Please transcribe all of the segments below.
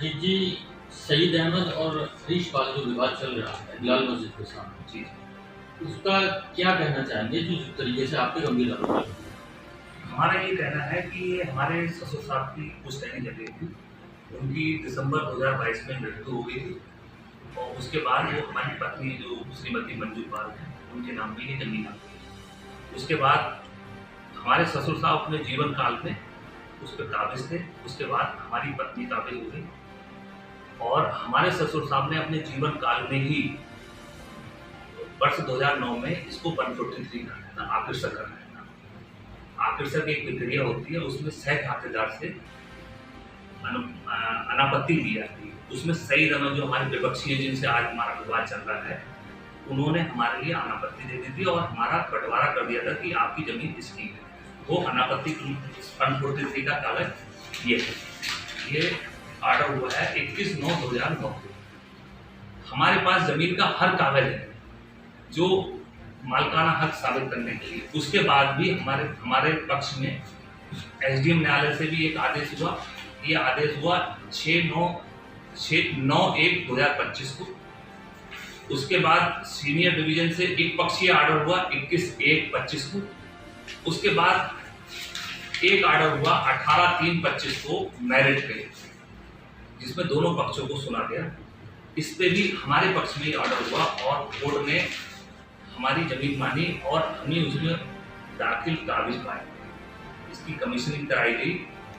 अजीत जी, सईद अहमद और हरीश का जो विवाद चल रहा है बिलाल मस्जिद के सामने, जी, उसका क्या कहना चाहेंगे जो जिस तरीके से आपके गंभीर आरोप लगे? हमारा ये कहना है कि ये हमारे ससुर साहब की पुश्तैनी जगह थी। उनकी दिसंबर 2022 में मृत्यु हो गई थी और उसके बाद वो हमारी पत्नी जो श्रीमती मंजू पाल हैं, उनके नाम पे ये ज़मीन आ गई। उसके बाद हमारे ससुर साहब अपने जीवन काल में उस पे काबिज़ थे। उसके बाद हमारी पत्नी काबिज़ हो गई और हमारे ससुर साहब ने अपने जीवन काल में ही वर्ष 2009 में इसको 143 कराया था, आकर्षक कराया था। आकर्षक एक प्रक्रिया होती है, उसमें सह खातेदार से अनापत्ति दी जाती है। उसमें सईद अहमद जो हमारे विपक्षी है, जिनसे आज हमारा विवाद चल रहा है, उन्होंने हमारे लिए अनापत्ति दे दी थी और हमारा बंटवारा कर दिया था कि आपकी जमीन इसकी है। वो अनापत्ति 143 का कागज ये ऑर्डर हुआ है 21/9/2009 को। हमारे पास जमीन का हर कागज है जो मालकाना हक साबित करने के लिए। उसके बाद भी हमारे पक्ष में एसडीएम न्यायालय से भी एक आदेश हुआ। ये आदेश हुआ 6/9/2025 को। उसके बाद सीनियर डिवीजन से एक पक्षीय ऑर्डर हुआ 21/1/25 को। उसके बाद एक ऑर्डर हुआ 18/3/25 को मैरिज पे, जिसमें दोनों पक्षों को सुना गया। इस पे भी हमारे पक्ष में ऑर्डर हुआ और कोर्ट ने हमारी जमीन मानी और हमें उसमें दाखिल कागज पाए। इसकी कमीशनिंग कराई गई।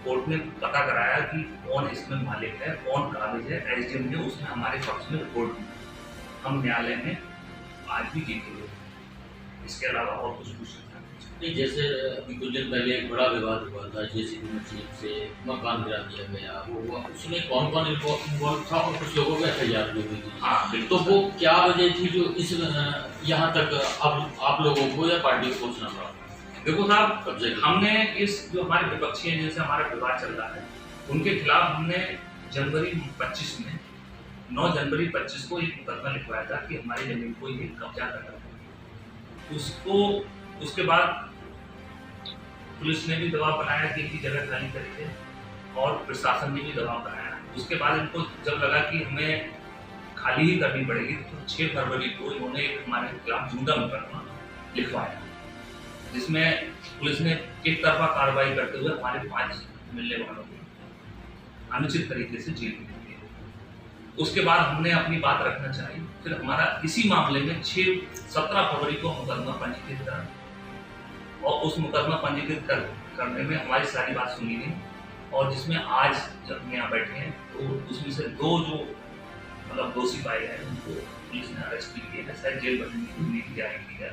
कोर्ट ने पता कराया कि कौन इसमें मालिक है, कौन कागज है। एसडीएम ने उसमें हमारे पक्ष में रिपोर्ट दी। हम न्यायालय में आज भी जीते हुए। इसके अलावा और कुछ पूछ सकते हैं? नहीं, जैसे अभी कुछ दिन पहले एक बड़ा विवाद हुआ था, जेसीबी मशीन से मकान गिरा दिया गया, वो हुआ, उसमें कौन कौन इन्वॉल्व था और कुछ लोगों को एफआईआर भी हुई थी। हाँ, तो बिल्कुल। वो क्या वजह थी जो इस यहाँ तक आप लोगों को या पार्टी को पहुँचना पड़ा? देखो साहब, कब्जे हमने इस जो हमारे विपक्षी हैं, जिनसे हमारा विवाद चल रहा है, उनके खिलाफ हमने जनवरी 25 में 9 जनवरी 25 को एक मुकदमा लिखवाया था कि हमारी जमीन को ये कब्जा कर रहा है। उसके बाद पुलिस ने भी दबाव बनाया कि इनकी जगह खाली करेंगे और प्रशासन ने भी दबाव बनाया। उसके बाद इनको जब लगा कि हमें खाली ही करनी पड़ेगी, तो 6 फरवरी को इन्होंने एक हमारे खिलाफ झूठा मुकदमा लिखवाया, जिसमें पुलिस ने एक तरफा कार्रवाई करते हुए हमारे 5 मिलने वालों को अनुचित तरीके से जेल में दिया। उसके बाद हमने अपनी बात रखना चाहिए। फिर हमारा इसी मामले में 17 फरवरी को मुकदमा पंजीकृत करा और उस मुकदमा पंजीकृत करने में हमारी सारी बात सुनी गई और जिसमें आज जब हम यहाँ बैठे हैं तो उसमें से 2 जो मतलब दोषी पाए गए हैं, उनको पुलिस ने अरेस्ट किया है। शायद जेल भरने की उम्मीद की जा रही है।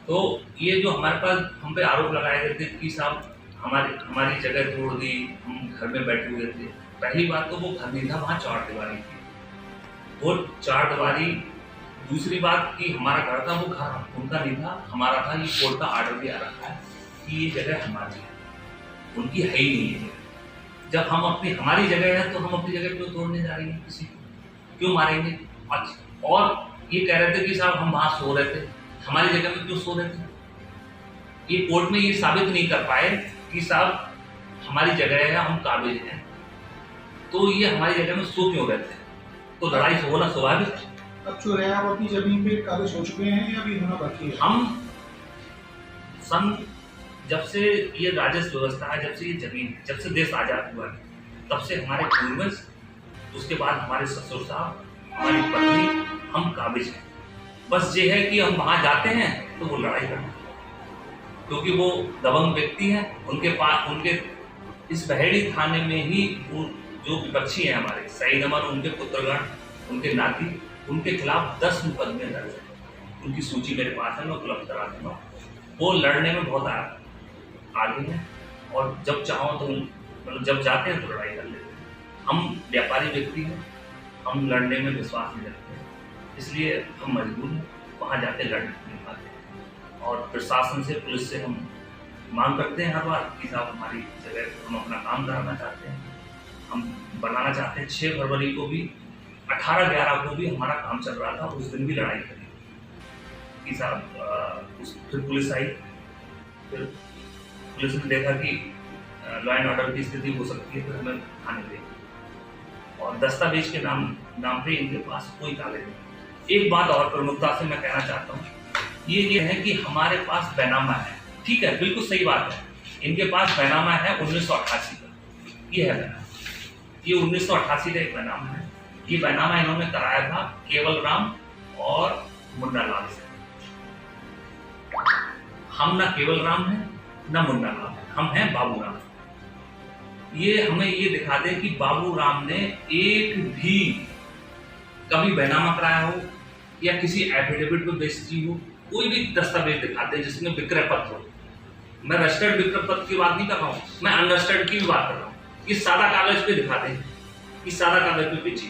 तो ये जो हमारे पास हम पे आरोप लगाए गए थे कि साहब हमारी जगह तोड़ दी, हम घर में बैठे हुए थे। पहली बात तो वो घर नहीं था, वहाँ 4 दीवारी थी। वो 4 दीवारी। दूसरी बात कि हमारा घर था, वो घर उनका नहीं था, हमारा था। ये कोर्ट का ऑर्डर भी आ रखा है कि ये जगह हमारी है, उनकी है ही नहीं है। जब हमारी जगह है तो हम अपनी जगह क्यों तोड़ने जा रहे हैं? किसी को क्यों मारेंगे? अच्छा, और ये कह रहे थे कि साहब हम वहाँ सो रहे थे, हमारी जगह में क्यों सो रहे थे? ये कोर्ट में ये साबित नहीं कर पाए कि साहब हमारी जगह है, हम काबिज हैं, तो ये हमारी जगह में सो क्यों रहे थे? तो लड़ाई से होना स्वाभाविक है। अब जो है आप अपनी जमीन पे काबिज हो चुके हैं या अभी होना बाकी है? हम जब से ये राजस्व व्यवस्था है, जब से ये जमीन, जब से देश आजाद हुआ है, तब से हमारे पूर्वज, उसके बाद हमारे ससुर साहब, हमारी पत्नी, हम काबिज हैं। बस ये है कि हम वहाँ जाते हैं तो वो लड़ाई करते हैं, क्योंकि वो दबंग व्यक्ति हैं। उनके इस बहेड़ी थाने में ही जो विपक्षी हैं हमारे सईद अहमद, उनके पुत्रगण, उनके नाती, उनके खिलाफ 10 मुकदमे दर्ज हैं। उनकी सूची मेरे पास है, मैं उपलब्ध करा दूंगा। वो लड़ने में बहुत आगे हैं और जब चाहो तो मतलब जब जाते हैं तो लड़ाई कर लेते हैं। हम व्यापारी व्यक्ति हैं, हम लड़ने में विश्वास नहीं रखते हैं, इसलिए हम मजबूर हैं, वहाँ जाके लड़ नहीं पाते हैं। और प्रशासन से, पुलिस से हम मांग करते हैं हर बार कि साहब हमारी जगह, हम अपना काम कराना चाहते हैं, हम बनाना चाहते हैं। 6 फरवरी को भी, 18/11 को भी हमारा काम चल रहा था, उस दिन भी लड़ाई करी कि साहब फिर पुलिस आई। फिर पुलिस ने देखा कि लॉ एंड ऑर्डर की स्थिति हो सकती है, फिर हमें थाने गई। और दस्तावेज के नाम पे इनके पास कोई कागज नहीं। एक बात और प्रमुखता से मैं कहना चाहता हूँ, ये है कि हमारे पास बैनामा है, ठीक है, बिल्कुल सही बात है। इनके पास बैनामा है 1988 का, ये है बैनामा, ये 1988 का एक बैनामा है। ये बैनामा इन्होंने कराया था केवल राम और मुन्ना लाल से। हम ना केवल राम है ना मुन्ना लाल है, हम हैं बाबू राम। ये हमें ये दिखा दे कि बाबू राम ने एक भी कभी बैनामा कराया हो या किसी एफिडेविट में बेइज्जती हो, कोई भी दस्तावेज दिखा दे जिसमें विक्रय पत्र हो। मैं रजिस्टर्ड विक्रय पत्र की बात नहीं कर रहा हूँ, मैं अनरजिस्टर्ड की भी बात कर रहा हूँ। ये सादा कागज पे दिखा दे कि सादा कागज पे बेची,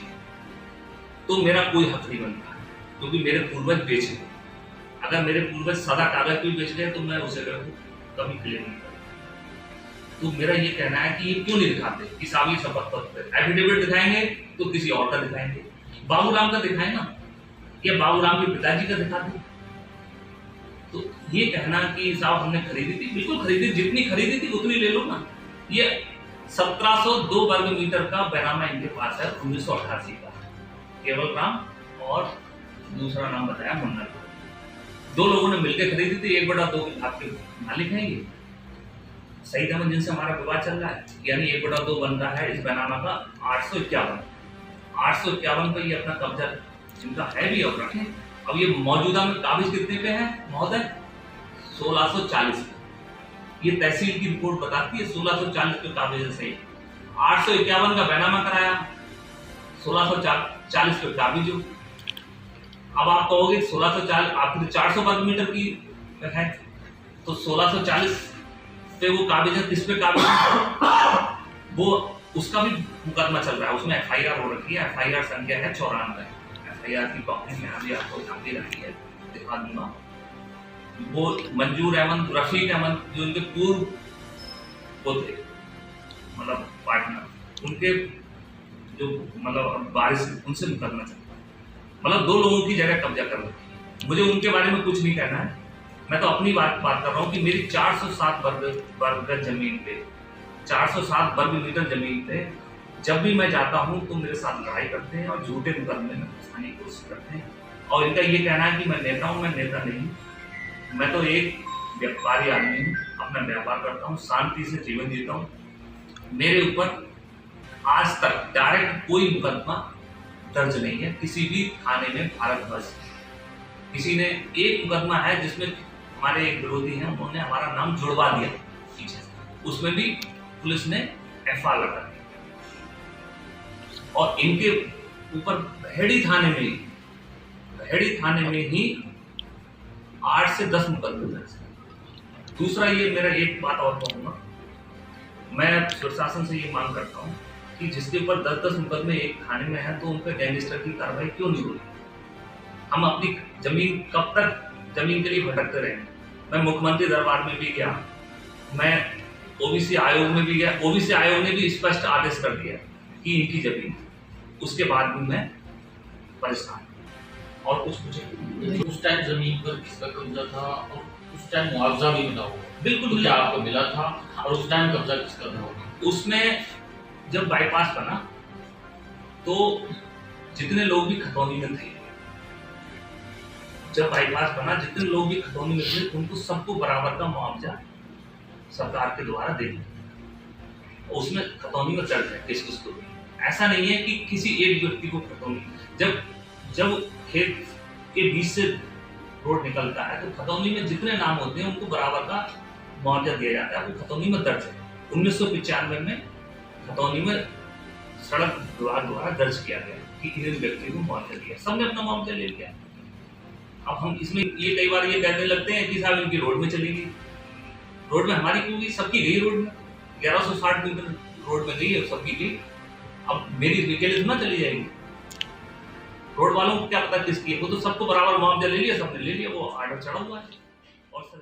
तो मेरा कोई हक नहीं बनता है, क्योंकि मेरे पूर्वज बेचे। अगर मेरे पूर्वज सादा कागज पे बेच गए तो मैं उसे कभी क्लेम नहीं करूँ। तो मेरा ये कहना है कि ये क्यों नहीं दिखाते कि साहब शपथ पत्र एफिडेविट दिखाएंगे तो किसी और का दिखाएंगे, बाबूराम का दिखाए ना, या बाबूराम के पिताजी का दिखा दें। तो ये कहना कि साहब हमने खरीदी थी, बिल्कुल खरीदी, जितनी खरीदी थी उतनी ले लो ना। ये 1702 वर्ग मीटर का बैनामा इनके पास है 1988 का, केवल राम और दूसरा नाम बताया मुन्ना। दो लोगों ने मिलकर खरीदी थी, 1/2 आपके मालिक हैं ये सईद अहमद, जिनसे हमारा विवाद चल रहा है, यानी 1/2 बन रहा है इस बैनामा का 851 पे ये अपना कब्जा जिनका है भी अब रखें। अब ये मौजूदा में काबिज कितने पे है महोदय? 1640 पे। ये तहसील की रिपोर्ट बताती है 1640 पे काबिज है सही। 851 का बैनामा कराया, 1640 पे काबिज हो। अब आप कहोगे 1640 आपकी 400 वर्ग मीटर की है, तो 1640 पे वो काबिज है, किस पे काबिज है? वो उसका भी मुकदमा चल रहा है, उसमें FIR हो रखी है, FIR संख्या है 94। FIR की कॉपी में अभी आपको सामने रखी है, दिखा दूंगा। वो मंजूर अहमद, रफीक अहमद जो उनके पूर्व पोते मतलब पार्टनर, उनके जो मतलब बारिश उनसे मुकदमा चल रहा है। मतलब 2 लोगों की जगह कब्जा कर रखी है। मुझे उनके बारे में कुछ नहीं कहना है, मैं तो अपनी बात कर रहा हूँ कि मेरी 407 वर्ग जमीन पे, 407 वर्ग मीटर जमीन पे जब भी मैं जाता हूँ तो मेरे साथ लड़ाई करते हैं और झूठे मुकदमे में फंसाने की कोशिश करते हैं। और इनका ये कहना है कि मैं नेता हूँ, मैं नेता नहीं, मैं तो एक व्यापारी आदमी हूँ, अपना व्यापार करता हूँ, शांति से जीवन जीता हूँ। मेरे ऊपर आज तक डायरेक्ट कोई मुकदमा दर्ज नहीं है किसी भी थाने में भारतवर्ष। किसी ने एक मुकदमा है जिसमें हमारे एक विरोधी हैं, उन्होंने हमारा नाम जुड़वा दिया पीछे से, उसमें भी पुलिस ने FIR लगा दी। और इनके ऊपर बहेड़ी थाने में ही 8 से 10 मुकदमे दर्ज है। दूसरा ये मेरा एक बात और कहूँगा, मैं प्रशासन से ये मांग करता हूँ कि जिसके ऊपर 10-10 मुकदमे एक थाने में है तो उन पर गैंगस्टर की कार्रवाई क्यों नहीं हो रही? हम अपनी जमीन कब तक जमीन के लिए भटकते रहेंगे? मैं मुख्यमंत्री दरबार में भी गया, मैं OBC आयोग में भी गया, OBC आयोग ने भी स्पष्ट आदेश कर दिया कि इनकी जमीन, उसके बाद भी मैं परेशान और कुछ मुझे उस टाइम जमीन पर किसका कब्जा था और उस टाइम मुआवजा भी मिला होगा? बिल्कुल क्या आपको मिला था और उस टाइम कब्जा किसका था? उसमें जब बाईपास बना तो जितने लोग भी खतौनी में थे, जब बाईपास बना जितने लोग भी खतौनी में थे उनको सबको बराबर का मुआवजा सरकार के द्वारा दे दिया। उसमें खतौनी में दर्ज है किसको भी, ऐसा नहीं है कि किसी एक व्यक्ति को खतौनी। जब खेत के बीच से रोड निकलता है तो खतौनी में जितने नाम होते हैं उनको बराबर का मुआवजा दिया जाता है, वो खतौनी में दर्ज है। 1995 में खतौनी में सड़क विभाग द्वारा दर्ज किया गया कि इन व्यक्ति को मुआवजा दिया, सबने अपना मुआवजा ले लिया। अब हम इसमें ये कई बार ये कहने लगते हैं कि साहब इनकी रोड में चली गई, रोड में हमारी क्यों गई? सबकी गई रोड में, 1160 मीटर रोड में गई है, सबकी गई। अब मेरी अकेले तो ना चली जाएगी, रोड वालों को क्या पता किसकी है? वो तो सबको बराबर मुआवजा ले लिया, सबने ले लिया, वो आर्डर चढ़ा हुआ है। और सर